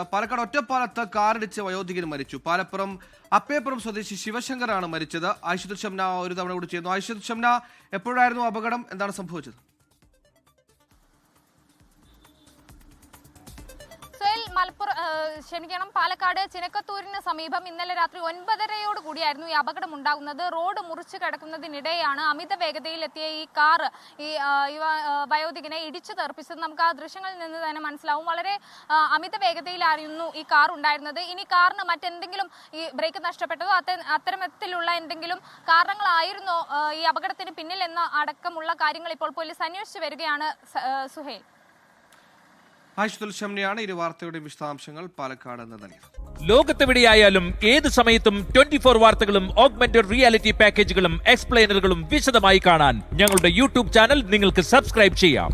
പാലക്കാട് ഒറ്റപ്പാലത്ത് കാറിടിച്ച് വയോധികൻ മരിച്ചു. പാലപ്പുറം അപ്പേപ്പുറം സ്വദേശി ശിവശങ്കറാണ് മരിച്ചത്. ആയിഷത്തുൽ ഷംന ഒരു തവണ കൂടി ചെയ്യുന്നു. ആയിഷത്തുൽ ഷംന, എപ്പോഴായിരുന്നു അപകടം? എന്താണ് സംഭവിച്ചത്? പാലക്കാട് ചിനക്കത്തൂരിന് സമീപം ഇന്നലെ രാത്രി 9:30 കൂടിയായിരുന്നു ഈ അപകടം ഉണ്ടാകുന്നത്. റോഡ് മുറിച്ചു കിടക്കുന്നതിനിടെയാണ് അമിത വേഗതയിലെത്തിയ ഈ കാർ വയോധികനെ ഇടിച്ചു തെറിപ്പിച്ചത്. നമുക്ക് ആ ദൃശ്യങ്ങളിൽ നിന്ന് തന്നെ മനസ്സിലാവും. വളരെ അമിത വേഗതയിലായിരുന്നു ഈ കാർ ഉണ്ടായിരുന്നത്. ഇനി കാറിന് മറ്റെന്തെങ്കിലും ഈ ബ്രേക്ക് നഷ്ടപ്പെട്ടതോ അത്തരത്തിലുള്ള എന്തെങ്കിലും കാരണങ്ങളായിരുന്നോ ഈ അപകടത്തിന് പിന്നിൽ എന്ന അടക്കമുള്ള കാര്യങ്ങൾ ഇപ്പോൾ പോലീസ് അന്വേഷിച്ചു വരികയാണ്. സുഹേൽ, ആയിഷത്തുൽ ഷംനയാണ് ഇരു വാർത്തയുടെ വിശദാംശങ്ങൾ പാലക്കാട് നിന്ന് നൽകിയത്. ലോകത്തെവിടെയായാലും ഏത് സമയത്തും 24 വാർത്തകളും ഓഗ്മെന്റഡ് റിയാലിറ്റി പാക്കേജുകളും എക്സ്പ്ലെയിനറുകളും വിശദമായി കാണാൻ ഞങ്ങളുടെ യൂട്യൂബ് ചാനൽ നിങ്ങൾക്ക് സബ്സ്ക്രൈബ് ചെയ്യാം.